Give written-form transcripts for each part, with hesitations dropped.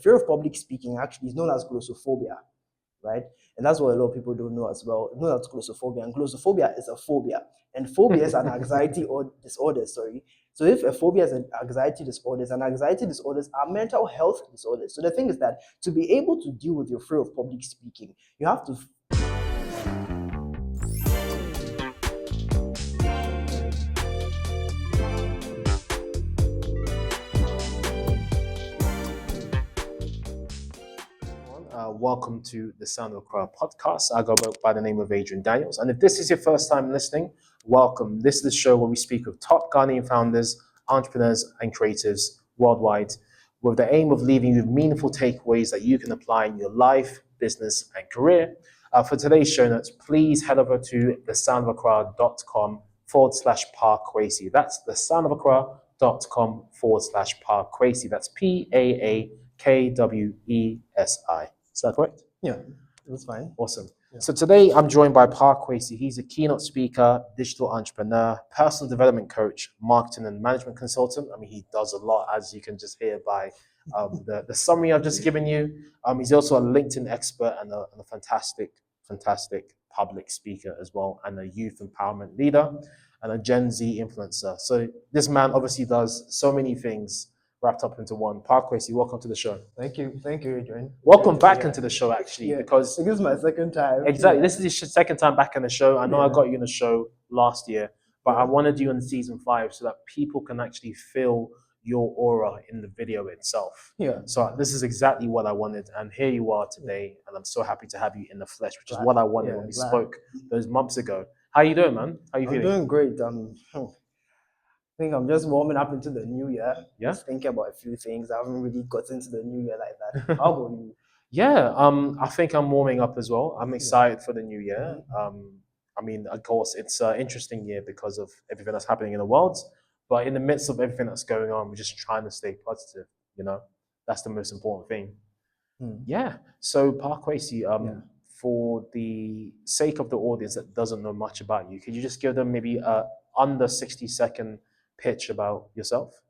fear of public speaking actually is known as glossophobia, right? And that's what a lot of people don't know as well. Know that's glossophobia, and glossophobia is a phobia, and phobia is an anxiety or disorder. Sorry. So if a phobia is an anxiety disorders, and anxiety disorders are mental health disorders. So the thing is that to be able to deal with your fear of public speaking, you have to welcome to the Sound of Accra podcast. I go by the name of Adrian Daniels. And if this is your first time listening, welcome. This is the show where we speak with top Ghanaian founders, entrepreneurs, and creatives worldwide with the aim of leaving you with meaningful takeaways that you can apply in your life, business, and career. For today's show notes, please head over to thesoundofaccra.com/Paa Kwesi. That's thesoundofaccra.com/Paa Kwesi. That's PAAKWESI. Is that correct? Yeah, that's fine. Awesome. Yeah. So today I'm joined by Paa Kwesi. He's a keynote speaker, digital entrepreneur, personal development coach, marketing and management consultant. I mean, he does a lot, as you can just hear by the summary I've just given you. He's also a LinkedIn expert and a fantastic public speaker as well, and a youth empowerment leader and a Gen Z influencer. So this man obviously does so many things wrapped up into one. Paa Kwesi, welcome to the show. Thank you, Adrian. Welcome back into the show, actually, because this is my second time. Exactly, this is your second time back in the show. I know I got you in the show last year, but I wanted you in season 5 so that people can actually feel your aura in the video itself. Yeah. So this is exactly what I wanted, and here you are today, and I'm so happy to have you in the flesh, which is what I wanted when we spoke those months ago. How you doing, man? How you feeling? I'm doing great. I think I'm just warming up into the new year. Yeah. Just thinking about a few things. I haven't really got into the new year like that. How about you? Yeah, I think I'm warming up as well. I'm excited for the new year. I mean, of course, it's an interesting year because of everything that's happening in the world. But in the midst of everything that's going on, we're just trying to stay positive. You know, that's the most important thing. Yeah. So, Paa Kwesi, for the sake of the audience that doesn't know much about you, could you just give them maybe a under 60-second pitch about yourself?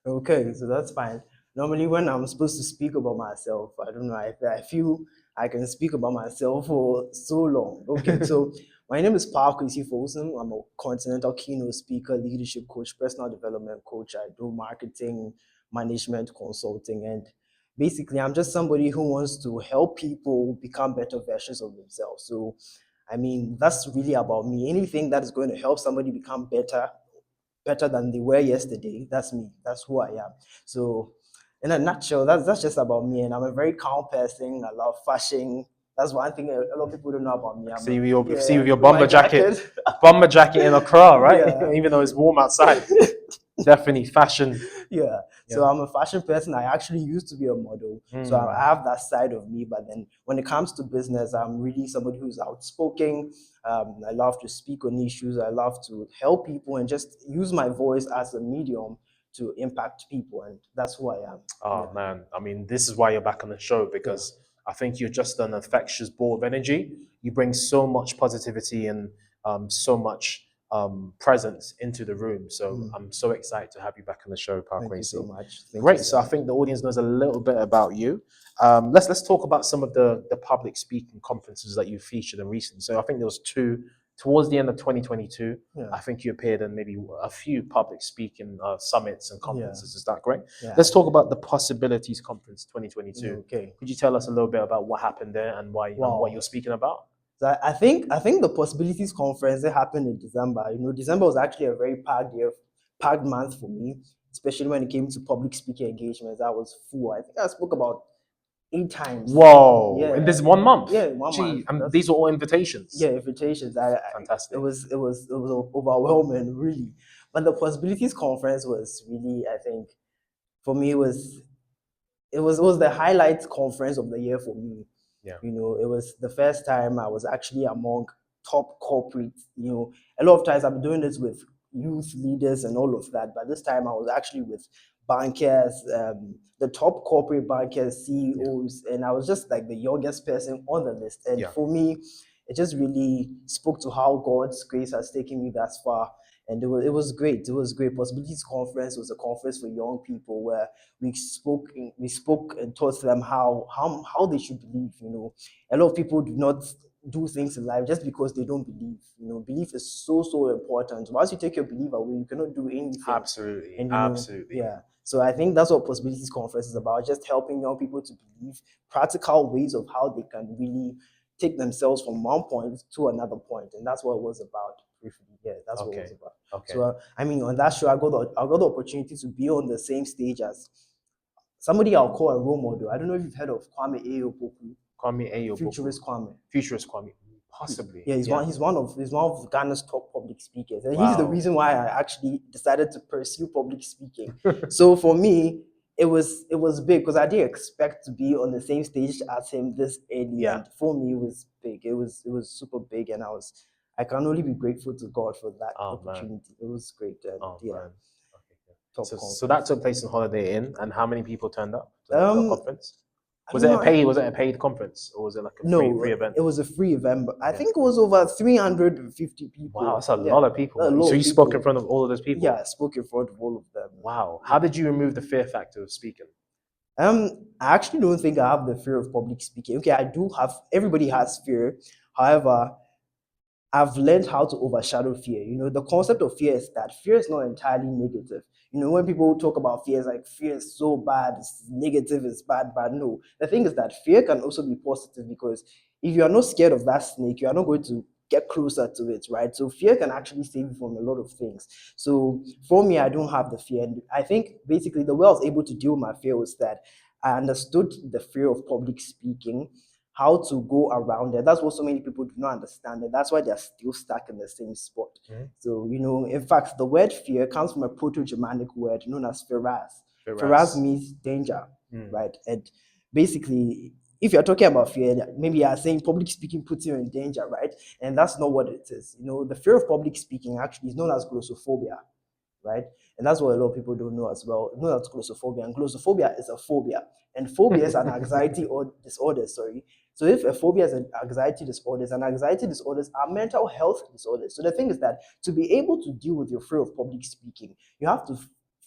Okay, so that's fine. Normally, when I'm supposed to speak about myself, I don't know, I feel I can speak about myself for so long. Okay, so my name is Paa Kwesi Folson. I'm a continental keynote speaker, leadership coach, personal development coach. I do marketing, management, consulting, and basically, I'm just somebody who wants to help people become better versions of themselves. So, I mean, that's really about me. Anything that is going to help somebody become better than they were yesterday, that's me. That's who I am. So, in a nutshell, that's just about me. And I'm a very calm person. I love fashion. That's one thing a lot of people don't know about me. See with your bomber jacket, bomber jacket in Accra, right? Even though it's warm outside. Definitely fashion. Yeah. So I'm a fashion person. I actually used to be a model. So I have that side of me. But then when it comes to business, I'm really somebody who's outspoken. I love to speak on issues. I love to help people and just use my voice as a medium to impact people. And that's who I am. Oh, man. I mean, this is why you're back on the show, because I think you're just an infectious ball of energy. You bring so much positivity and so much presence into the room. So I'm so excited to have you back on the show, Paa Kwesi. Thank you so much. Great. So I think the audience knows a little bit about you. Let's talk about some of the public speaking conferences that you featured in recently. So I think there was 2 towards the end of 2022. I think you appeared in maybe a few public speaking summits and conferences. Is that correct? Let's talk about the Possibilities Conference 2022. Okay. Could you tell us a little bit about what happened there and why and what you're speaking about? So I think the Possibilities Conference that happened in December. You know, December was actually a very packed month for me, especially when it came to public speaking engagements. I was full. I think I spoke about 8 times. Whoa! Yeah. And this is 1 month. Yeah, 1 month. And these are all invitations. Yeah, invitations. Fantastic. It was overwhelming, really. But the Possibilities Conference was really, I think, for me, it was the highlight conference of the year for me. Yeah. You know, it was the first time I was actually among top corporates. You know, a lot of times I've been doing this with youth leaders and all of that, but this time I was actually with bankers, the top corporate bankers, CEOs, and I was just like the youngest person on the list. And for me, it just really spoke to how God's grace has taken me thus far. and it was great. It was great. Possibilities Conference was a conference for young people where we spoke and taught them how they should believe. A lot of people do not do things in life just because they don't believe. Belief is so important. Once you take your belief away, you cannot do anything. Absolutely, And absolutely. yeah. So I think that's what Possibilities Conference is about, just helping young people to believe practical ways of how they can really take themselves from one point to another point. And that's what it was about briefly. Yeah, that's what it was Okay. about. Okay. So on that show, I got the opportunity to be on the same stage as somebody I'll call a role model. I don't know if you've heard of Kwame Ayopoku, Kwame Ayopoku. Futurist Kwame. Possibly. Yeah, he's one of Ghana's top public speakers, and he's the Wow. reason why I actually decided to pursue public speaking. So for me, it was big because I didn't expect to be on the same stage as him this early. Yeah. And for me, it was big. It was super big, and I can only be grateful to God for that Oh, man. opportunity. It was great. And Oh, yeah, man. Okay, good. top So conference. that took place in Holiday Inn, and how many people turned up to the conference? I Was don't it a know. paid? Was it a paid conference, or was it like a No, free event? it was a free event, but I Yeah. think it was over 350 people. Wow, that's a Yeah, lot of people. a man. lot So of you spoke in people. front of all of those people. Yeah, I spoke in front of all of them. Wow. How did you remove the fear factor of speaking? I actually don't think I have the fear of public speaking. Okay, I do have. Everybody has fear. However, I've learned how to overshadow fear. The concept of fear is that fear is not entirely negative. When people talk about fear, it's like fear is so bad, it's negative, it's bad, but no. The thing is that fear can also be positive, because if you are not scared of that snake, you are not going to get closer to it, right? So fear can actually save you from a lot of things. So for me, I don't have the fear. And I think basically the way I was able to deal with my fear was that I understood the fear of public speaking, how to go around it. That's what so many people do not understand, and that's why they're still stuck in the same spot. So, in fact, the word fear comes from a Proto-Germanic word known as feraz. Feraz means danger, right? And basically, if you're talking about fear, maybe you're saying public speaking puts you in danger, right? And that's not what it is. The fear of public speaking actually is known as glossophobia, right? And that's what a lot of people don't know as well. Know that's glossophobia, and glossophobia is a phobia, and phobia is an anxiety or disorder. Sorry. So if a phobia is an anxiety disorders, and anxiety disorders are mental health disorders. So the thing is that to be able to deal with your fear of public speaking, you have to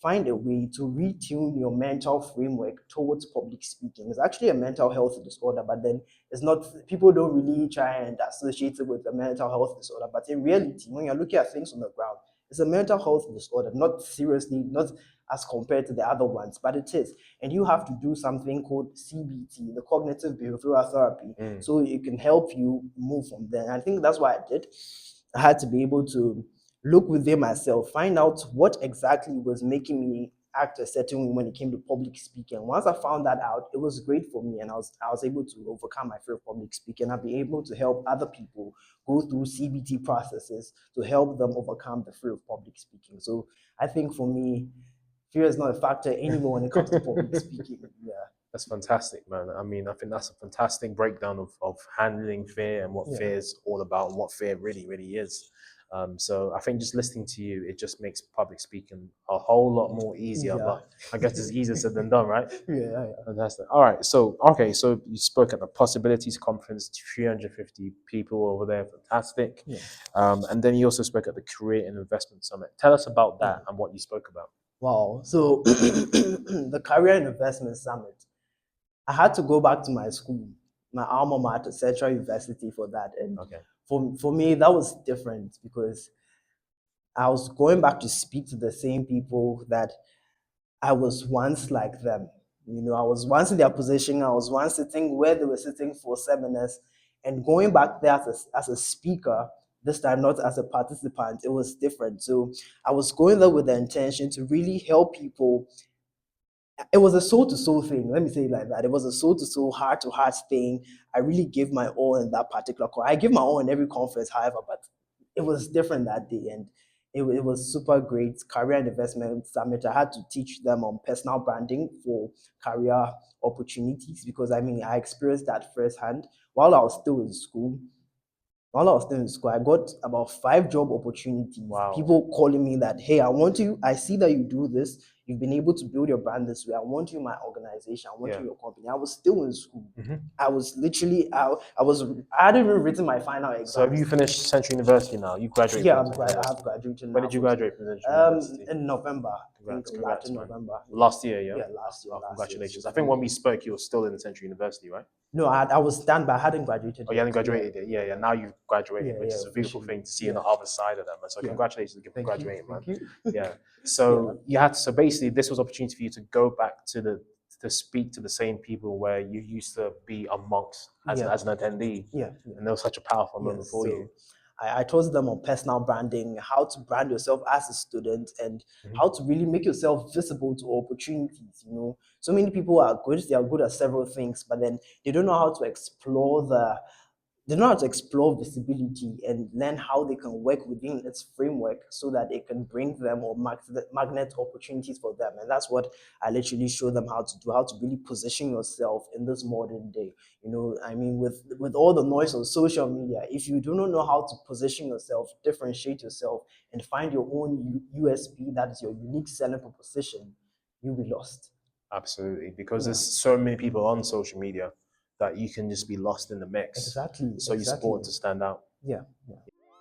find a way to retune your mental framework towards public speaking. It's actually a mental health disorder, but then it's not. People don't really try and associate it with a mental health disorder. But in reality, when you're looking at things on the ground, it's a mental health disorder, not seriously, not as compared to the other ones, but it is. And you have to do something called CBT, the cognitive behavioral therapy, so it can help you move from there. And I think that's what I did. I had to be able to look within myself, find out what exactly was making me act a certain way when it came to public speaking. Once I found that out, it was great for me, and I was able to overcome my fear of public speaking. I've been able to help other people go through CBT processes to help them overcome the fear of public speaking. So I think for me, fear is not a factor anymore when it comes to public speaking. Yeah. That's fantastic, man. I mean, I think that's a fantastic breakdown of handling fear and what fear is all about and what fear really, really is. So I think just listening to you, it just makes public speaking a whole lot more easier. But I guess it's easier said than done, right? Yeah. Fantastic. All right. So so you spoke at the Possibilities Conference, 350 people over there. Fantastic. And then you also spoke at the Career and Investment Summit. Tell us about that and what you spoke about. Wow. So the Career and Investment Summit, I had to go back to my school, my alma mater, Central University, for that. And for me, that was different because I was going back to speak to the same people that I was once like them. I was once in their position. I was once sitting where they were sitting for seminars, and going back there as a speaker, this time not as a participant, it was different. So I was going there with the intention to really help people. It was a soul to soul thing. Let me say it like that. It was a soul to soul, heart to heart thing. I really gave my all in that particular call. I give my all in every conference, however, but it was different that day, and it was super great. Career and Investment Summit. I had to teach them on personal branding for career opportunities, because I experienced that firsthand while I was still in school. While I was still in school, I got about 5 job opportunities. Wow. People calling me that, hey, I want you. I see that you do this. you've been able to build your brand this way. I want you in my organization. I want you Yeah. in your company. I was still in school. Mhm. I was literally I hadn't even written my final exams. So have you finished Central University now? You graduated Yeah, from Central I University. have graduated. When now did you from- graduate from Central University? In November. I think Congrats, in man. November. Last year, yeah? Yeah, last year. Oh, Last year. congratulations. So I think when we spoke, you were still in Central University, right? no, I was done, but I hadn't graduated. Oh, you hadn't graduated yet? Yeah, yeah. Now you've graduated, Yeah, which yeah, is a beautiful officially. thing to see on the other side of that, man. So Yeah. congratulations again for Thank graduating, you. man. Thank you. Yeah. So you had to, so basically this was opportunity for you to go back to speak to the same people where you used to be amongst as Yeah. an attendee. Yeah. And that was such a powerful moment Yes, for so you. I taught them on personal branding, how to brand yourself as a student, and how to really make yourself visible to opportunities. So many people are good; they are good at several things, but then they don't know how to explore they know how to explore visibility and learn how they can work within its framework so that it can bring them or magnet opportunities for them. And that's what I literally show them how to do, how to really position yourself in this modern day. I mean, with all the noise on social media, if you do not know how to position yourself, differentiate yourself, and find your own USP, that is your unique selling proposition, you'll be lost. Absolutely. Because there's so many people on social media that you can just be lost in the mix. Exactly. So it's important to stand out. Yeah.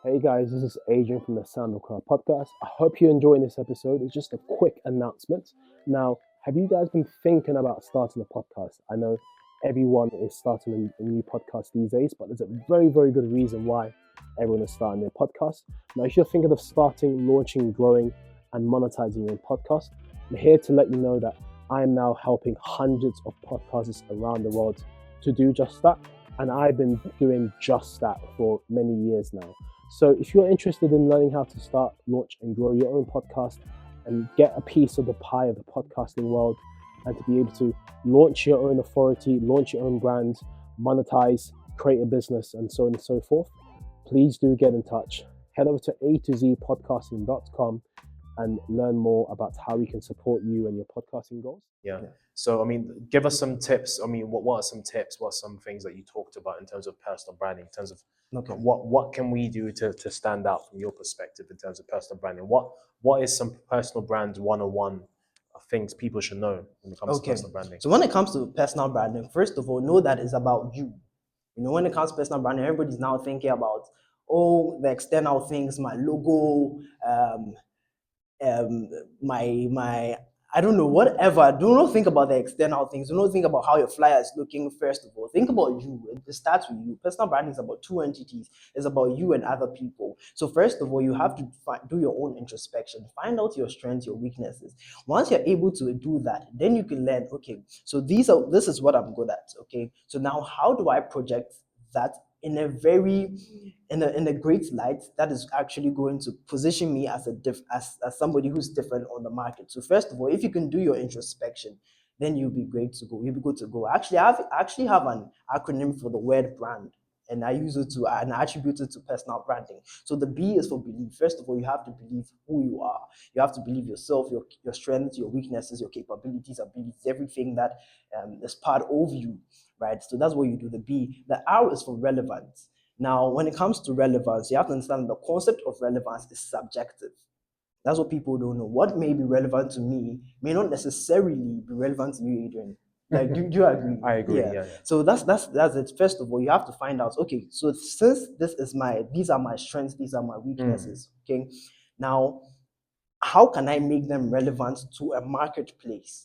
Hey guys, this is Adrian from the Sound of Crowd podcast. I hope you're enjoying this episode. It's just a quick announcement. Now, have you guys been thinking about starting a podcast? I know everyone is starting a new podcast these days, but there's a very, very good reason why everyone is starting their podcast. Now, if you're thinking of starting, launching, growing, and monetizing your podcast, I'm here to let you know that I am now helping hundreds of podcasters around the world to do just that. And I've been doing just that for many years now. So if you're interested in learning how to start, launch, and grow your own podcast and get a piece of the pie of the podcasting world, and to be able to launch your own authority, launch your own brand, monetize, create a business, and so on and so forth, please do get in touch. Head over to A2Z podcasting.com and learn more about how we can support you and your podcasting goals. Yeah. So, I mean, give us some tips. I mean, what are some tips? What are some things that you talked about in terms of personal branding, in terms of what can we do to stand out from your perspective in terms of personal branding? What is some personal brand 101 things people should know when it comes to personal branding? So when it comes to personal branding, first of all, know that it's about you. When it comes to personal branding, everybody's now thinking about, the external things, my logo, my I don't know, whatever. Do not think about the external things. Do not think about how your flyer is looking. First of all, think about you. It starts with you. Personal branding is about two entities. It's about you and other people. So first of all, you have to do your own introspection. Find out your strengths, your weaknesses. Once you're able to do that, then you can learn. Okay, so this is what I'm good at. Okay, so now how do I project that in a great light that is actually going to position me as as somebody who's different on the market. So first of all, if you can do your introspection, then you'll be great to go. You'll be good to go. Actually, I actually have an acronym for the word brand, and I use it and attribute it to personal branding. So the B is for belief. First of all, you have to believe who you are. You have to believe yourself, your strengths, your weaknesses, your capabilities, abilities, everything that is part of you, right? So that's what you do. The B. The R is for relevance. Now, when it comes to relevance, you have to understand the concept of relevance is subjective. That's what people don't know. What may be relevant to me may not necessarily be relevant to you, Adrian. Like, do you agree? I agree. Yeah. So that's it. First of all, you have to find out. Okay, so since these are my strengths, these are my weaknesses. Okay, now how can I make them relevant to a marketplace?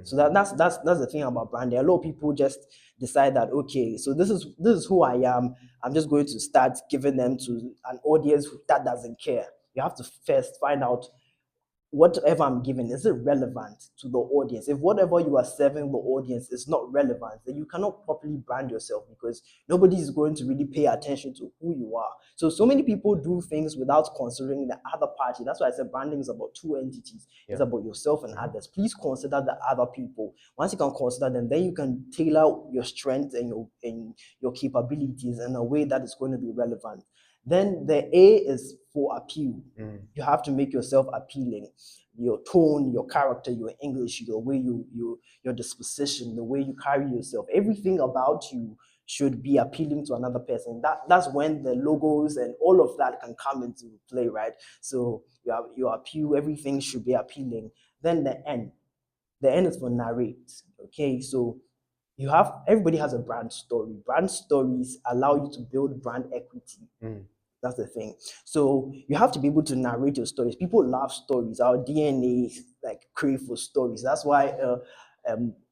So that's the thing about branding. A lot of people just decide that, okay, so this is who I am. I'm just going to start giving them to an audience that doesn't care. You have to first find out whatever I'm giving, is it relevant to the audience? If whatever you are serving the audience is not relevant, then you cannot properly brand yourself, because nobody is going to really pay attention to who you are. So many people do things without considering the other party. That's why I said branding is about two entities. It's about yourself and others. Please consider the other people. Once you can consider them, then you can tailor your strengths and your capabilities in a way that is going to be relevant. Then the A is for appeal. You have to make yourself appealing. Your tone, your character, your English, your way your disposition, the way you carry yourself, everything about you should be appealing to another person. That's when the logos and all of that can come into play, right? So your appeal, everything should be appealing. Then the N. The N is for narrate. Okay, so everybody has a brand story. Brand stories allow you to build brand equity. That's the thing. So you have to be able to narrate your stories. People love stories. Our DNA like crave for stories. That's why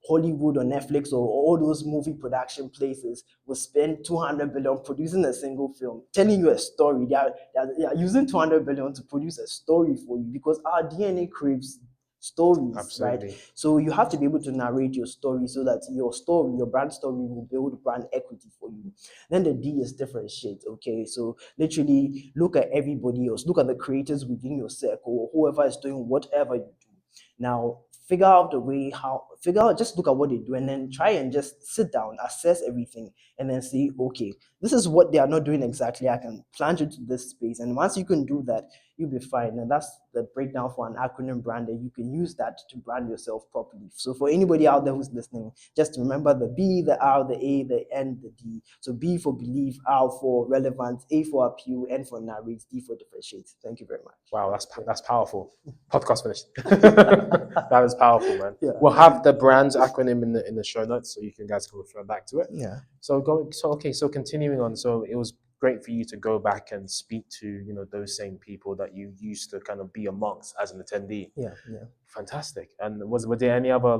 Hollywood or Netflix or all those movie production places will spend 200 billion producing a single film, telling you a story. They are using 200 billion to produce a story for you because our DNA craves stories. Absolutely. Right? So you have to be able to narrate your story so that your story, your brand story, will build brand equity for you. Then the D is differentiate. Okay, so literally look at everybody else, look at the creators within your circle, or whoever is doing whatever you do. Now figure out the way just look at what they do and then try and just sit down, assess everything, and then say, okay, this is what they are not doing exactly. I can plunge into this space. And once you can do that, you'll be fine. And that's the breakdown for an acronym brand, and you can use that to brand yourself properly. So for anybody out there who's listening, just remember the B, the R, the A, the N, the D. So B for believe, R for relevance, A for appeal, N for narrate, D for differentiate. Thank you very much. Wow, that's powerful. Podcast finished. That is powerful, man. Yeah. We'll have the brand's acronym in the show notes, so you guys can refer back to it. Yeah. So continuing on. So it was great for you to go back and speak to those same people that you used to kind of be amongst as an attendee. Yeah. Fantastic. And were there any other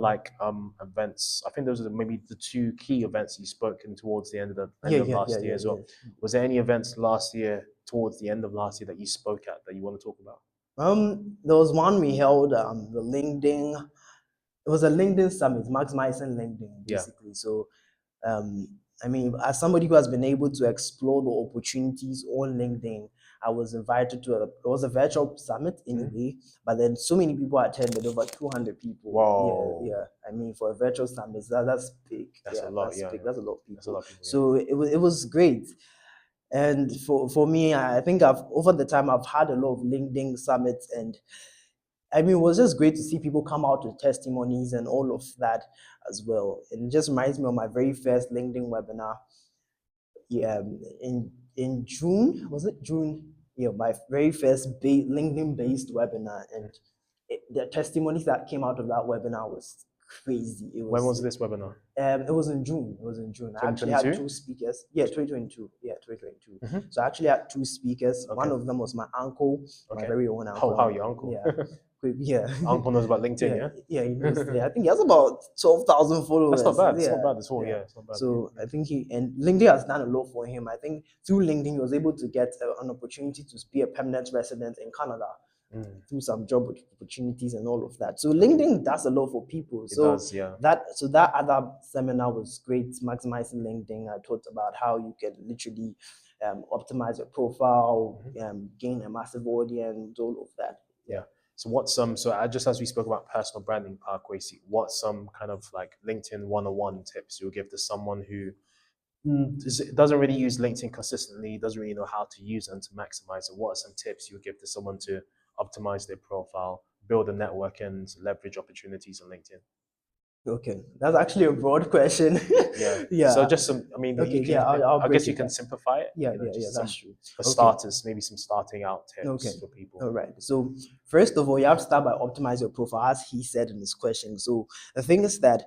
events? I think those are maybe the two key events you spoke in towards the end of last year as well. Was there any events last year towards the end of last year that you spoke at that you want to talk about? There was one we held, the LinkedIn. It was a LinkedIn summit, maximizing LinkedIn, basically. Yeah. So, I mean, as somebody who has been able to explore the opportunities on LinkedIn, I was invited to it was a virtual summit anyway, but then so many people attended, over 200 people. Wow. Yeah. I mean, for a virtual summit, that's big. That's a lot. That's big. That's a lot of people. That's a lot of people. So it was great. And for me, I think over the time I've had a lot of LinkedIn summits, and I mean, it was just great to see people come out with testimonies and all of that as well. And it just reminds me of my very first LinkedIn webinar. Yeah, in June, was it June? Yeah, my very first LinkedIn-based webinar, and the testimonies that came out of that webinar was crazy. When was this webinar? It was in June. I actually had 2 speakers. Yeah, 2022. Yeah, 2022. So I actually had 2 speakers. Okay. One of them was my uncle, my very own uncle. How your uncle? Yeah. Uncle knows about LinkedIn, yeah. He knows. I think he has about 12,000 followers. That's not bad. It's not bad at all. Yeah, it's not bad. So I think LinkedIn has done a lot for him. I think through LinkedIn he was able to get an opportunity to be a permanent resident in Canada. Through some job opportunities and all of that. So LinkedIn does a lot for people. It does, yeah. That other seminar was great, maximizing LinkedIn. I talked about how you can literally optimize your profile, gain a massive audience, all of that. Yeah. So what's just as we spoke about personal branding, Paa Kwesi, what's some kind of LinkedIn 101 tips you'll give to someone who doesn't really use LinkedIn consistently, doesn't really know how to use and to maximize it? What are some tips you would give to someone to optimize their profile, build a network, and leverage opportunities on LinkedIn? Okay, that's actually a broad question. Yeah. So just some, I mean, I'll I guess you can simplify it. Yeah, that's true. For starters, maybe some starting out tips for people. All right. So first of all, you have to start by optimize your profile, as he said in his question. So the thing is that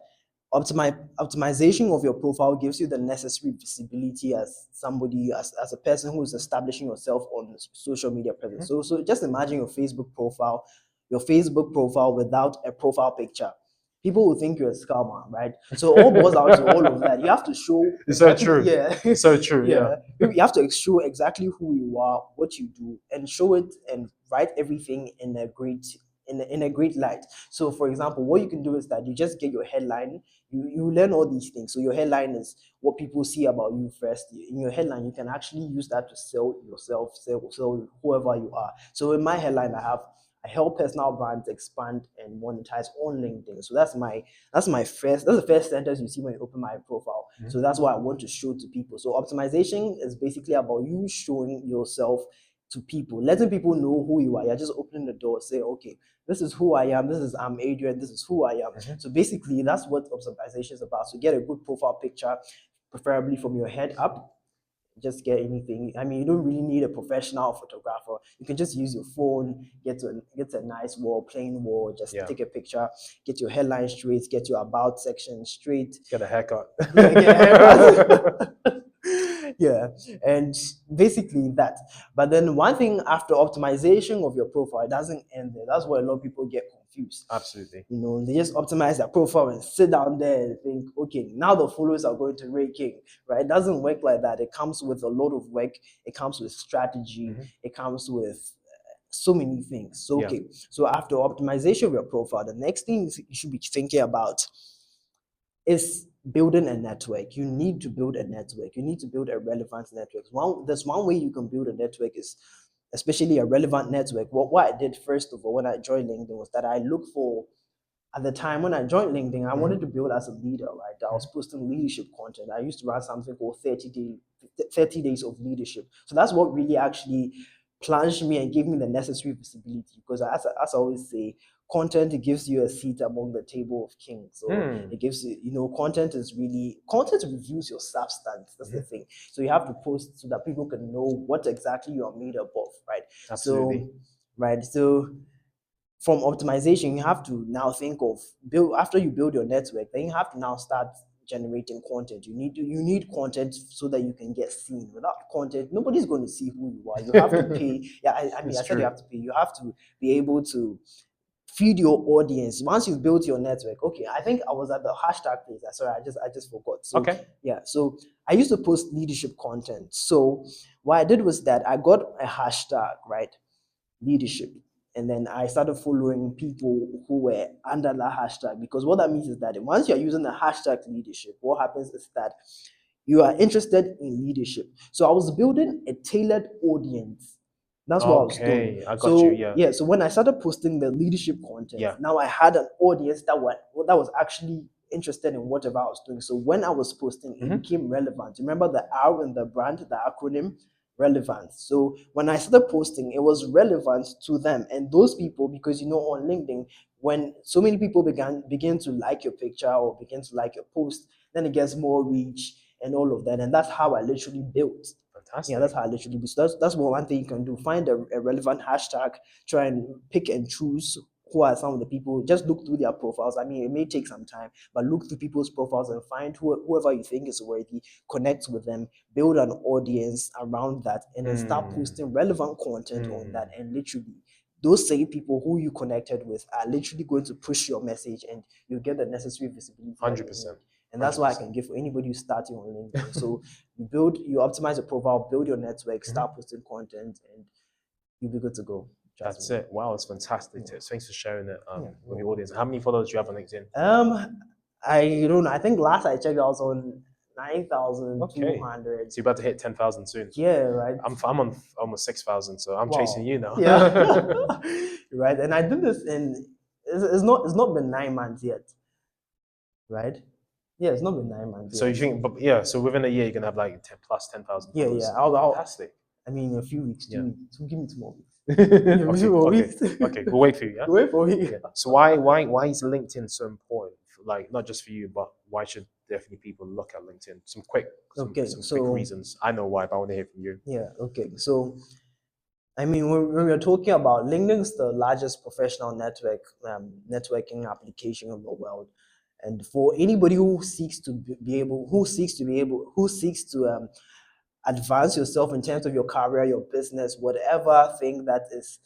optimization of your profile gives you the necessary visibility as somebody, as a person who is establishing yourself on social media presence. So just imagine your Facebook profile without a profile picture. People will think you're a scammer, right? So all boils down to all of that. You have to show. It's so true. Yeah. It's so true. Yeah. You have to show exactly who you are, what you do, and show it and write everything in a great light. So for example, what you can do is that you just get your headline. You learn all these things. So your headline is what people see about you first. In your headline, you can actually use that to sell yourself, sell whoever you are. So in my headline, I help personal brands expand and monetize on LinkedIn. So that's the first sentence you see when you open my profile. So that's what I want to show to people. So optimization is basically about you showing yourself to people, letting people know who you are. You're just opening the door, say, okay, this is who I am. I'm Adrian. This is who I am. So basically, that's what optimization is about. So get a good profile picture, preferably from your head up. just get anything. I mean, you don't really need a professional photographer. You can just use your phone, get a nice wall, plain wall, just take a picture, get your headline straight, get your about section straight. Get a haircut. Yeah, get a haircut. Yeah, and basically that. But then one thing after optimization of your profile, it doesn't end there. That's where a lot of people get confused. Absolutely. You know, they just optimize their profile and sit down there and think, okay, now the followers are going to rate king, right? It doesn't work like that. It comes with a lot of work. It comes with strategy. It comes with so many things. So, okay, so after optimization of your profile, the next thing you should be thinking about is building a network. You need to build a network. You need to build a relevant network. There's one way you can build a network is, especially a relevant network. What I did first of all when I joined LinkedIn was that I looked for, at the time when I joined LinkedIn, I wanted to build as a leader, right? I was posting leadership content. I used to run something called 30 days of leadership. So that's what really actually plunged me and gave me the necessary visibility. Because as I always say, content gives you a seat among the table of kings. So it gives you, content reviews your substance. That's the thing. So you have to post so that people can know what exactly you are made up of, right? Absolutely. So from optimization, you have to now think of after you build your network, then you have to now start generating content. You need content so that you can get seen. Without content, nobody's going to see who you are. You have to pay. I said you have to pay. You have to be able to feed your audience. Once you've built your network, okay, I think I was at the hashtag place. Sorry, I just forgot. So so I used to post leadership content. So what I did was that I got a hashtag, right? Leadership. And then I started following people who were under that hashtag, because what that means is that once you're using the hashtag leadership, what happens is that you are interested in leadership. So I was building a tailored audience. That's what I was doing. I got you. Yeah. So when I started posting the leadership content, now I had an audience that was actually interested in whatever I was doing. So when I was posting, it became relevant. Remember the R in the brand, the acronym? Relevance. So when I started posting, it was relevant to them and those people, because on LinkedIn, when so many people begin to like your picture or begin to like your post, then it gets more reach and all of that. And that's how I literally built. Fantastic. Yeah, that's how I literally built. So that's one thing you can do. Find a relevant hashtag, try and pick and choose who are some of the people. Just look through their profiles. I mean, it may take some time, but look through people's profiles and find whoever you think is worthy, connect with them, build an audience around that, and then start posting relevant content on that. And literally, those same people who you connected with are literally going to push your message, and you get the necessary visibility. 100%. And that's what I can give for anybody who's starting on LinkedIn. So you optimize your profile, build your network, start posting content, and you'll be good to go. That's it. Wow, that's fantastic tips. Thanks for sharing it with the audience. How many followers do you have on LinkedIn? I don't know. I think last I checked, I was on 9,200. So you're about to hit 10,000 soon. Yeah, right. I'm on almost 6,000, so I'm chasing you now. Yeah. Right. And I did this it's not been 9 months yet. Right? Yeah, it's not been 9 months. So you think, so within a year you're gonna have like 10,000 followers. Yeah. Fantastic. I mean, a few weeks, 2 weeks. So give me 2 more weeks. Okay, we'll wait for you. Yeah. Wait for me. So why is LinkedIn so important? Like not just for you, but why should definitely people look at LinkedIn? Some quick reasons. I know why, but I want to hear from you. Yeah. Okay. So, I mean, when we're talking about LinkedIn, is the largest professional networking application of the world, and for anybody who seeks to advance yourself in terms of your career, your business, whatever thing that is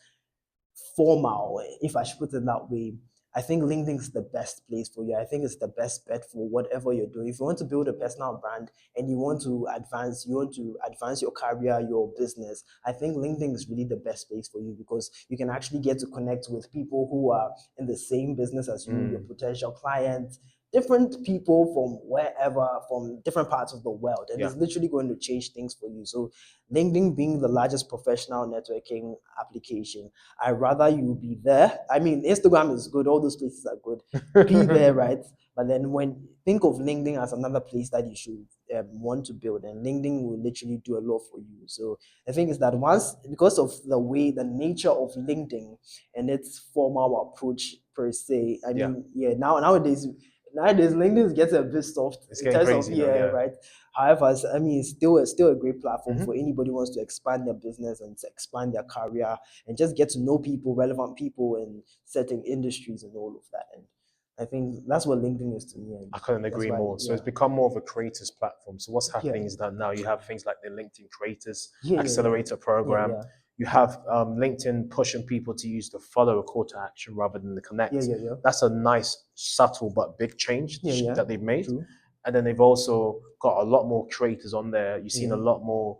formal, if I should put it that way, I think LinkedIn is the best place for you. I think it's the best bet for whatever you're doing. If you want to build a personal brand and you want to advance your career, your business, I think LinkedIn is really the best place for you, because you can actually get to connect with people who are in the same business as you, your potential clients, different people from wherever, from different parts of the world, and it's literally going to change things for you. So LinkedIn being the largest professional networking application, I'd rather you be there. I mean, Instagram is good, all those places are good, be there, right? But then think of LinkedIn as another place that you should want to build, and LinkedIn will literally do a lot for you. So the thing is that because of the nature of LinkedIn and its formal approach per se, I mean, nowadays nowadays LinkedIn gets a bit soft It's in getting terms crazy of now, yeah. right. However, I mean, it's still a great platform Mhm. for anybody who wants to expand their business and to expand their career and just get to know people, relevant people in certain industries and all of that. And I think that's what LinkedIn is to me. And I couldn't that's agree why, more. So yeah, it's become more of a creators platform. So what's yeah, happening is that now you have things like the LinkedIn Creators yeah, Accelerator Program. yeah, You have LinkedIn pushing people to use the follow a call to action rather than the connect. yeah. That's a nice, subtle but big change Yeah. that they've made. True. And then they've also got a lot more creators on there. You've seen a Yeah. lot more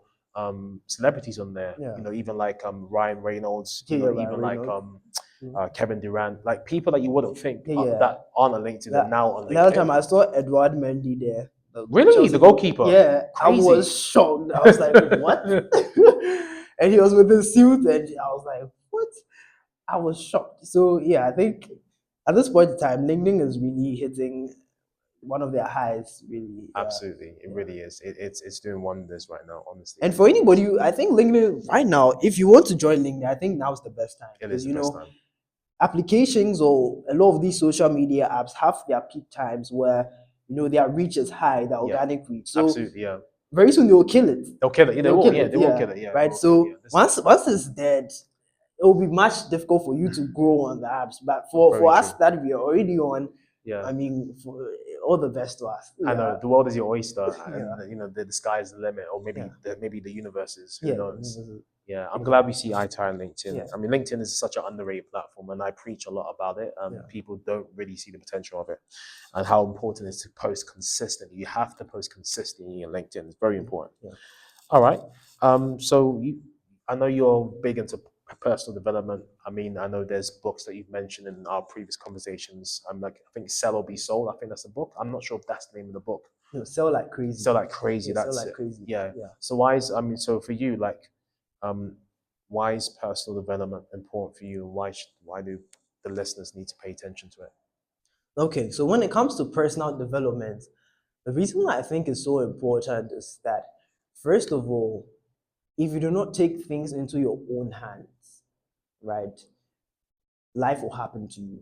celebrities on there. Yeah. You know, even like Ryan Reynolds. Yeah, You know, yeah, even Ryan like Reynolds. Kevin Durant. Like people that you wouldn't think Yeah. that aren't on LinkedIn are That, now on the other time LinkedIn. I saw Edward Mendy there. Really, Chelsea the goalkeeper. Yeah, I Crazy. was shocked. I was like, what? And he was with the suit, and I was like, what? I was shocked. So yeah, I think at this point in time, LinkedIn is really hitting one of their highs, really. Yeah. Absolutely, it really is. It's doing wonders right now, honestly. And for anybody, I think LinkedIn right now, if you want to join LinkedIn, I think now's the best time. It is the best time. Applications or a lot of these social media apps have their peak times where their reach is high, the organic reach. So absolutely, yeah. very soon they will kill it. They'll kill it. Yeah, they will. Yeah, they will kill it. Yeah, Right. So once it's dead, it will be much difficult for you to grow on the apps. But for us that we are already on, yeah, I mean, for all the best to us. I know the world is your oyster, Yeah. and the sky is the limit, or maybe the universe is. Who Yeah. knows? Yeah, I'm glad we see eye to eye on LinkedIn. Yeah. I mean, LinkedIn is such an underrated platform, and I preach a lot about it. Yeah. People don't really see the potential of it, and how important it is to post consistently. You have to post consistently on LinkedIn. It's very important. Yeah. All right. So I know you're big into personal development. I mean, I know there's books that you've mentioned in our previous conversations. I think Sell or Be Sold. I think that's the book. I'm not sure if that's the name of the book. No, sell like crazy. Sell like crazy. Yeah, That's sell like it. crazy. Yeah. Yeah. So so for you, like, why is personal development important for you? Why do the listeners need to pay attention to it? Okay, so when it comes to personal development, the reason why I think it's so important is that, first of all, if you do not take things into your own hands, right, life will happen to you.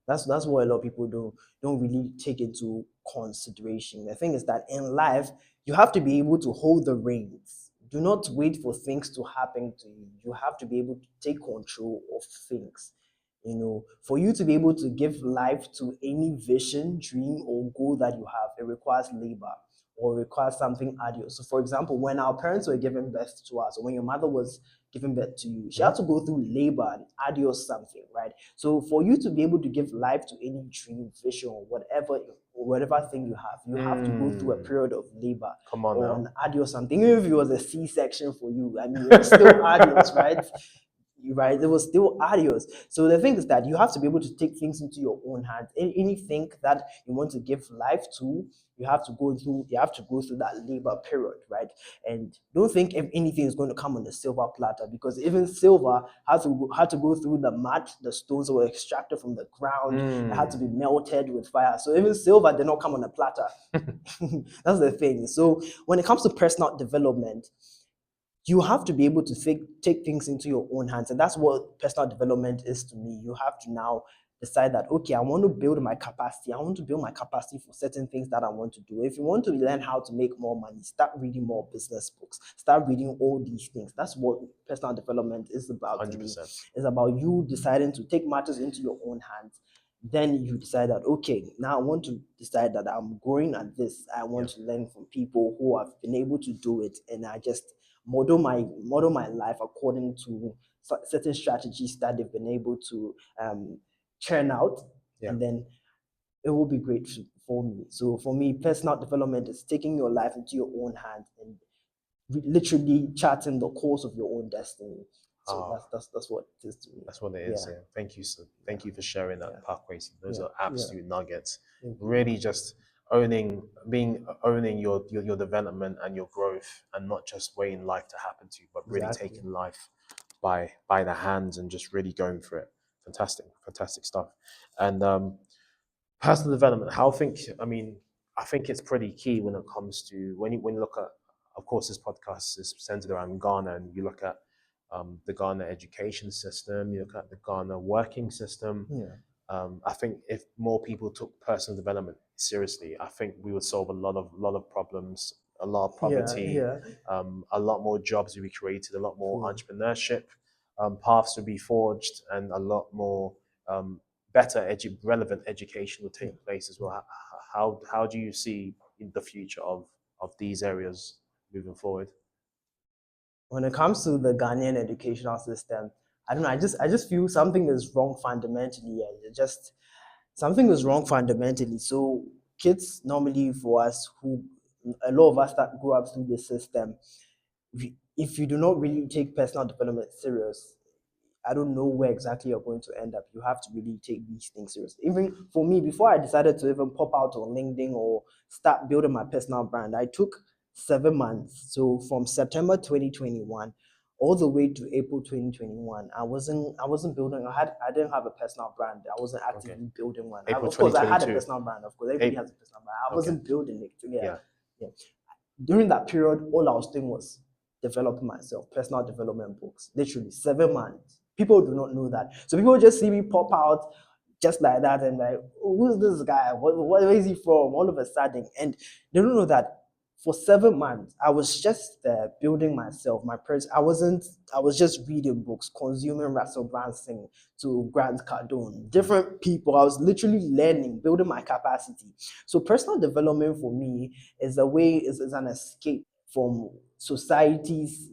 That's what a lot of people don't really take into consideration. The thing is that in life, you have to be able to hold the reins. Do not wait for things to happen to you. You have to be able to take control of things. For you to be able to give life to any vision, dream, or goal that you have, it requires labor or requires something arduous. So, for example, when our parents were giving birth to us, or when your mother was giving birth to you, she had to go through labor and arduous something, right? So, for you to be able to give life to any dream, vision, or whatever thing you have to go through a period of labor or an arduous something. Even if it was a C-section for you, I mean, it was still arduous, right? Right, it was still arduous. So the thing is that you have to be able to take things into your own hands. Anything that you want to give life to, you have to go through that labor period, right? And don't think if anything is going to come on a silver platter, because even silver had to go through the mud, the stones that were extracted from the ground. It had to be melted with fire. So even silver did not come on a platter. That's the thing. So when it comes to personal development, you have to be able to take things into your own hands. And that's what personal development is to me. You have to now decide that, okay, I want to build my capacity. I want to build my capacity for certain things that I want to do. If you want to learn how to make more money, start reading more business books. Start reading all these things. That's what personal development is about. 100%. It's about you deciding to take matters into your own hands. Then you decide that, okay, now I want to decide that I'm growing at this. I want to learn from people who have been able to do it, and I just model my life according to certain strategies that they've been able to churn out, and then it will be great for me. So for me, personal development is taking your life into your own hands and literally charting the course of your own destiny. So that's what it is to me. That's what it is. Yeah. Thank you, sir. Thank you for sharing that, Paa Kwesi. Those are absolute nuggets. Really, just owning your development and your growth, and not just waiting life to happen to you, but really taking life by the hands and just really going for it. Fantastic stuff. And personal development. I think it's pretty key when it comes to when you look at. Of course, this podcast is centered around Ghana, and you look at the Ghana education system, you look at the Ghana working system. I think if more people took personal development seriously, I think we would solve a lot of problems, a lot of poverty, a lot more jobs would be created, a lot more entrepreneurship paths would be forged, and a lot more better relevant education will take place as well. How do you see in the future of these areas moving forward? When it comes to the Ghanaian educational system, I don't know. I just feel something is wrong fundamentally. Just something is wrong fundamentally. So kids normally, for us, who a lot of us that grew up through the system, if you do not really take personal development serious, I don't know where exactly you're going to end up. You have to really take these things seriously. Even for me, before I decided to even pop out on LinkedIn or start building my personal brand, I took 7 months. So from September 2021 all the way to April 2021, I wasn't building. I didn't have a personal brand. I wasn't actively building one. April Of course, I had a 2022. personal brand. Of course, everybody has a personal brand. I wasn't building it. Yeah. During that period, all I was doing was developing myself, personal development books, literally 7 months. People do not know that. So people just see me pop out just like that and like, oh, who's this guy? Where is he from? All of a sudden. And they don't know that for 7 months, I was just building myself, my person. I was just reading books, consuming Russell Brunson to Grant Cardone, different people. I was literally learning, building my capacity. So personal development for me is a way, is an escape from society's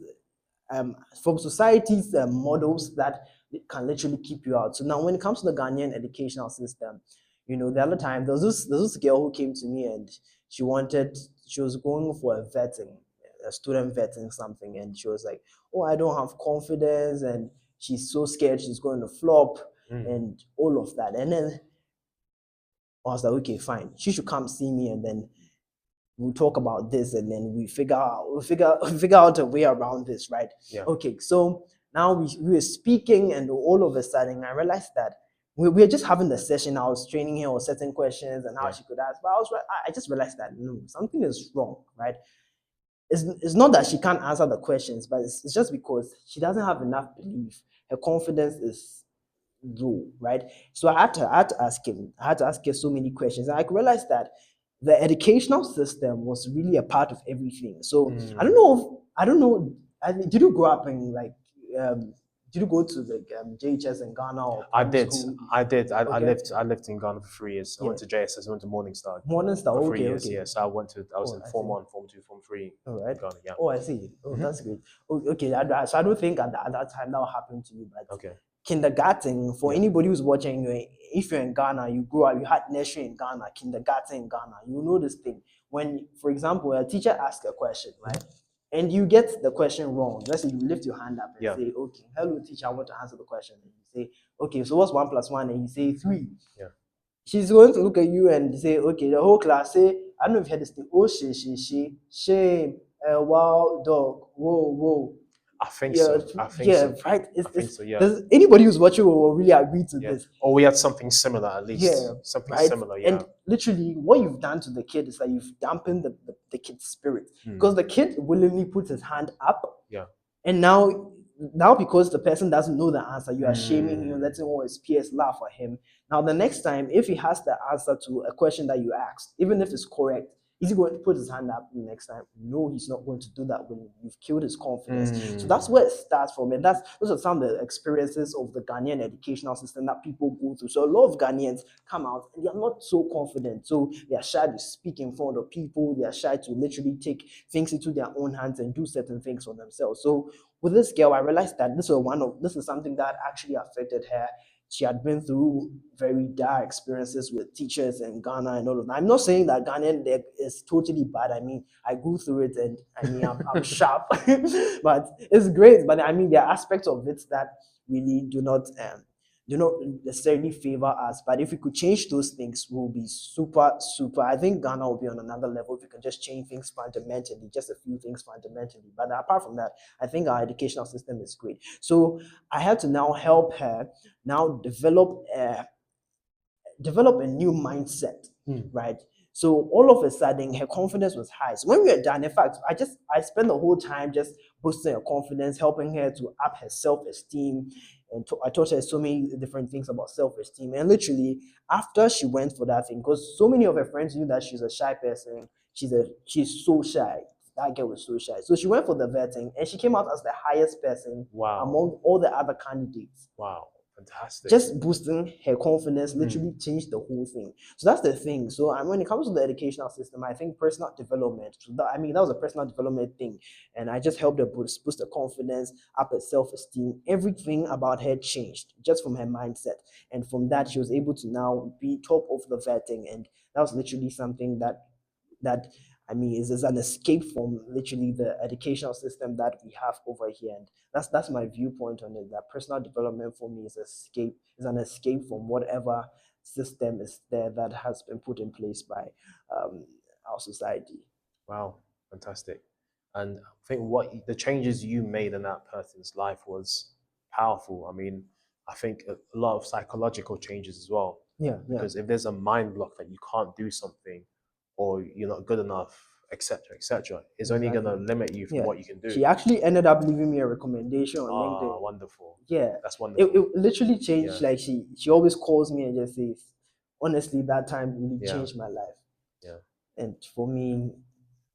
models that can literally keep you out. So now when it comes to the Ghanaian educational system, the other time there was this girl who came to me and she was going for a student vetting something, and she was like, oh, I don't have confidence, and she's so scared she's going to flop and all of that. And then I was like, okay, fine, she should come see me, and then we'll talk about this, and then we figure out a way around this, right? Yeah. Okay, so now we were speaking, and all of a sudden I realized that we were just having the session. I was training her on certain questions and how she could ask, but I just realized that no, something is wrong, right? It's not that she can't answer the questions, but it's just because she doesn't have enough belief. Her confidence is low, right? So I had to ask him. I had to ask her so many questions, and I realized that the educational system was really a part of everything. So I don't know. Did you grow up in like? Did you go to like JHS in Ghana or I primary did. school? I Okay. lived in Ghana for 3 years. I went to JSS, I went to Morningstar Morningstar. for 3 Okay, years. okay. Yeah, so I was in I Form see. 1, Form 2, Form 3 All right. in Ghana. Yeah. Oh, I see. Oh, that's great. Oh, okay, so I don't think at that time that happened to you, but Okay. kindergarten, for anybody who's watching, if you're in Ghana, you grew up, you had nursery in Ghana, kindergarten in Ghana, you know this thing. When, for example, a teacher asks a question, right, and you get the question wrong, let's say you lift your hand up and say, okay, hello teacher, I want to answer the question. And you say, okay, so what's 1 + 1? And you say 3. Yeah. She's going to look at you and say, okay, the whole class say, I don't know if you heard this thing, oh, she, shame, wow, dog, whoa. I think so. Right. I think so. Yeah. Does anybody who's watching will really agree to this? Or we had something similar at least. Yeah, Something right? similar. Yeah. And literally, what you've done to the kid is that you've dampened the kid's spirit, because the kid willingly puts his hand up. Yeah. And now because the person doesn't know the answer, you are shaming him, letting all his peers laugh at him. Now the next time, if he has the answer to a question that you asked, even if it's correct, is he going to put his hand up the next time? No, he's not going to do that when you've killed his confidence. So that's where it starts from. And those are some of the experiences of the Ghanaian educational system that people go through. So a lot of Ghanaians come out and they are not so confident. So they are shy to speak in front of people. They are shy to literally take things into their own hands and do certain things for themselves. So with this girl, I realized that this is something that actually affected her. She had been through very dire experiences with teachers in Ghana and all of that. I'm not saying that Ghanaian is totally bad. I mean, I go through it, and I mean, I'm sharp, but it's great. But I mean, there are aspects of it that really do not necessarily favor us. But if we could change those things, we'll be super. I think Ghana will be on another level if we can just change things fundamentally, just a few things fundamentally. But apart from that, I think our educational system is great. So I had to now help her now develop a new mindset, right? So all of a sudden, her confidence was high. So when we were done, in fact, I spent the whole time just boosting her confidence, helping her to up her self-esteem, and I taught her so many different things about self-esteem. And literally, after she went for that thing, because so many of her friends knew that she's a shy person, she's so shy. That girl was so shy. So she went for the vetting, and she came out as the highest person Wow. among all the other candidates. Wow. Fantastic. Just boosting her confidence literally changed the whole thing. So that's the thing. So when it comes to the educational system, I think personal development, that was a personal development thing. And I just helped her boost her confidence, up her self-esteem. Everything about her changed just from her mindset. And from that, she was able to now be top of the vetting. And that was literally something that is an escape from literally the educational system that we have over here. And that's my viewpoint on it. That personal development for me is an escape from whatever system is there that has been put in place by our society. Wow, fantastic. And I think the changes you made in that person's life was powerful. I mean, I think a lot of psychological changes as well. Yeah. Because if there's a mind block that you can't do something, or you're not good enough, etc., it's only going to limit you from what you can do. She actually ended up leaving me a recommendation on LinkedIn. Oh, wonderful. Yeah. That's wonderful. It literally changed. Like she always calls me and just says, honestly, that time really changed my life. Yeah. And for me,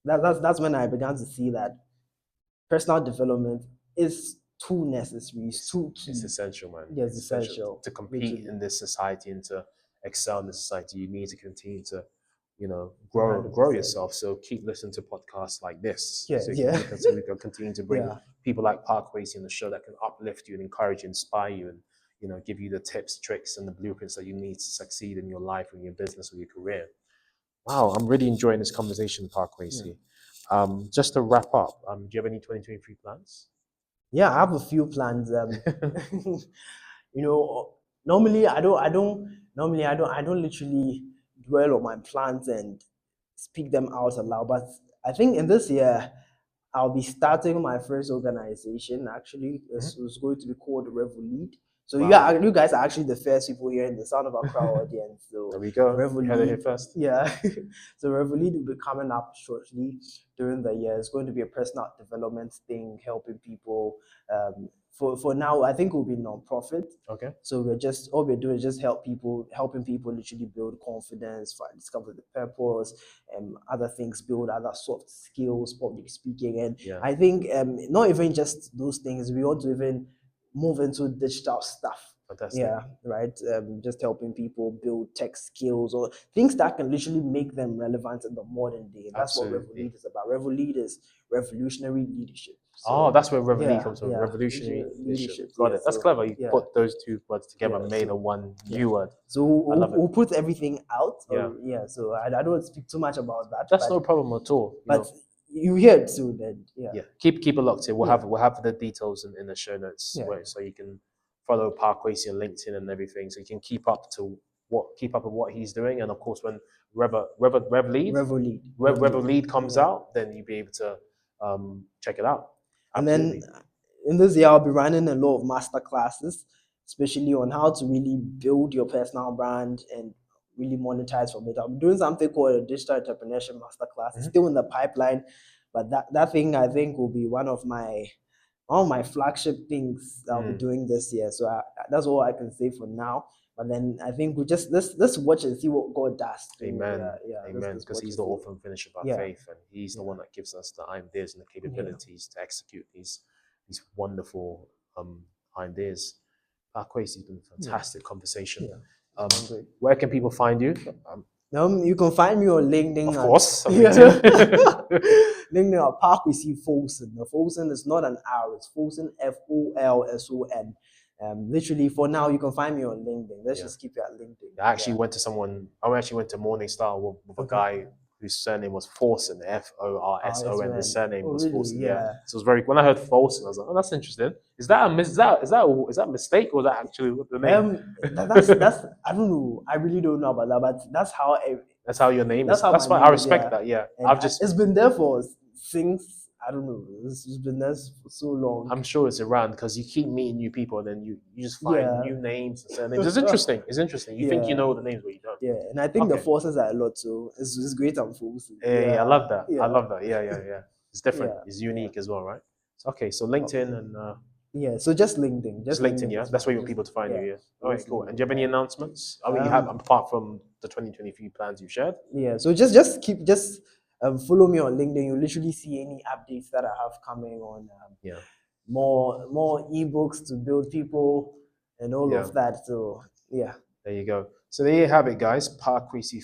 that's when I began to see that personal development is too necessary. It's too key. It's essential, man. Yeah, it's essential. To compete in this society and to excel in this society, you need to continue to, grow yourself. So keep listening to podcasts like this. So we can continue to bring people like Paa Kwesi on the show that can uplift you and encourage you, inspire you, and give you the tips, tricks, and the blueprints that you need to succeed in your life, in your business, or your career. Wow, I'm really enjoying this conversation, Paa Kwesi. Just to wrap up, do you have any 2023 plans? Yeah, I have a few plans. Normally I don't literally dwell on my plans and speak them out aloud. But I think in this year, I'll be starting my first organization. Actually, it's going to be called Revolete. So you guys are actually the first people here in the Sound of Accra audience. So there we go. Revolete, heard it here first. Yeah. So Revolete will be coming up shortly during the year. It's going to be a personal development thing, helping people. For now, I think it will be non-profit. Okay. So all we're doing is just helping people literally build confidence, discover the purpose, and other things, build other soft skills, public speaking. And I think not even just those things, we want to even move into digital stuff. Fantastic. Yeah, right. Just helping people build tech skills or things that can literally make them relevant in the modern day. That's what Revolete is about. Revolete is revolutionary leadership. So, that's where Revolete comes from. Revolutionary leadership. Got it. That's clever. You put those two words together and made a one new word. So we'll put everything out. So I don't speak too much about that. That's no problem at all. But you hear it too, then keep it locked in. We'll have the details in the show notes so you can follow Paa Kwesi on LinkedIn and everything, so you can keep up with what he's doing. And of course, when Revolete comes out, then you'll be able to check it out. Absolutely. And then in this year, I'll be running a lot of master classes, especially on how to really build your personal brand and really monetize from it. I'm doing something called a digital entrepreneurship masterclass. It's still in the pipeline, but that thing I think will be one of my flagship things I'll be doing this year. So that's all I can say for now. But then I think we just let's watch and see what God does. Amen. Amen. Because He's the author and finisher of our faith, and He's the one that gives us the ideas and the capabilities to execute these wonderful ideas. Paa Kwesi, it's been a fantastic conversation. Where can people find you? You can find me on LinkedIn. Of course. LinkedIn at Paa Kwesi Folson. The Folson is not an R, it's Folson, Folson. Literally, for now, you can find me on LinkedIn. Let's just keep it at LinkedIn. I actually went to Morning Star with a guy whose surname was Folson, Forson. His surname was Folson. So it was when I heard Folson, I was like, oh, that's interesting. Is that a mistake, or is that actually the name? That's I don't know. I really don't know about that, but that's how your name is. That's why I respect that. Yeah, it's been there since. I don't know. It's been there for so long. I'm sure it's around because you keep meeting new people, and then you just find new names and surnames. It's interesting. You think you know the names, but you don't. Yeah, and I think the forces are a lot too. It's great and Folson. I love that. I love that. Yeah. It's different. It's unique as well, right? So LinkedIn and Yeah, so just LinkedIn. Just LinkedIn, yeah? is That's where fine. you want people to find you, yeah? All right, just cool. LinkedIn. And do you have any announcements? I mean, you have, apart from the 2023 plans you've shared? Yeah, so just follow me on LinkedIn. You'll literally see any updates that I have coming on. Yeah. More ebooks to build people and all Yeah. of that. So yeah. There you go. So there you have it, guys. Paa Kwesi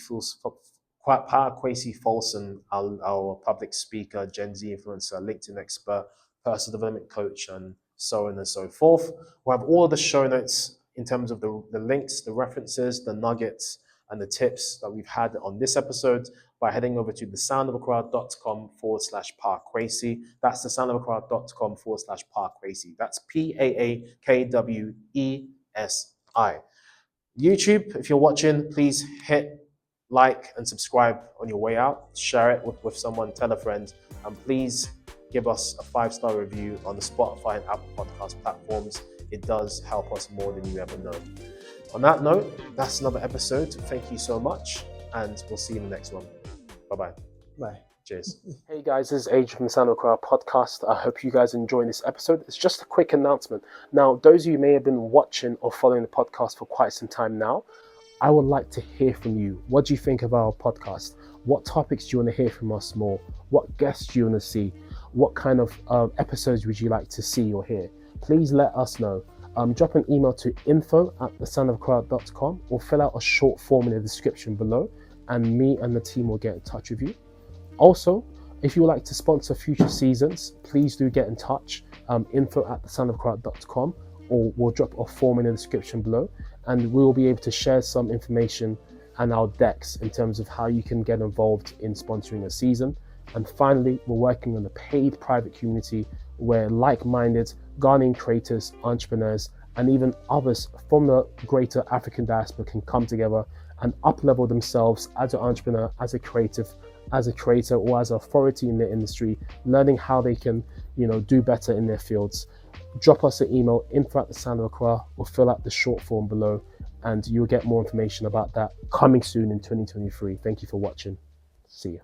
Folson, our public speaker, Gen Z influencer, LinkedIn expert, personal development coach, and so on and so forth. We'll have all the show notes in terms of the links, the references, the nuggets, and the tips that we've had on this episode by heading over to thesoundofaccra.com/Paa Kwesi. That's thesoundofaccra.com/Paa Kwesi. That's PAAKWESI. YouTube, if you're watching, please hit like and subscribe on your way out. Share it with someone, tell a friend, and please give us a 5-star review on the Spotify and Apple Podcast platforms. It does help us more than you ever know. On that note, that's another episode. Thank you so much, and we'll see you in the next one. Bye-bye. Bye. Cheers. Hey guys, this is Adrian from the Sound of Accra podcast. I hope you guys enjoying this episode. It's just a quick announcement. Now, those of you who may have been watching or following the podcast for quite some time now, I would like to hear from you. What do you think of our podcast? What topics do you want to hear from us more? What guests do you want to see? What kind of episodes would you like to see or hear? Please let us know. Drop an email to info@thesoundofaccra.com or fill out a short form in the description below, and me and the team will get in touch with you. Also, if you would like to sponsor future seasons, please do get in touch, info@thesoundofaccra.com, or we'll drop a form in the description below, and we will be able to share some information and our decks in terms of how you can get involved in sponsoring a season. And finally, we're working on a paid private community where like-minded Ghanaian creators, entrepreneurs, and even others from the greater African diaspora can come together and up-level themselves as an entrepreneur, as a creative, as a creator, or as an authority in their industry, learning how they can, do better in their fields. Drop us an email, info@thesoundofaccra, or fill out the short form below, and you'll get more information about that coming soon in 2023. Thank you for watching. See ya.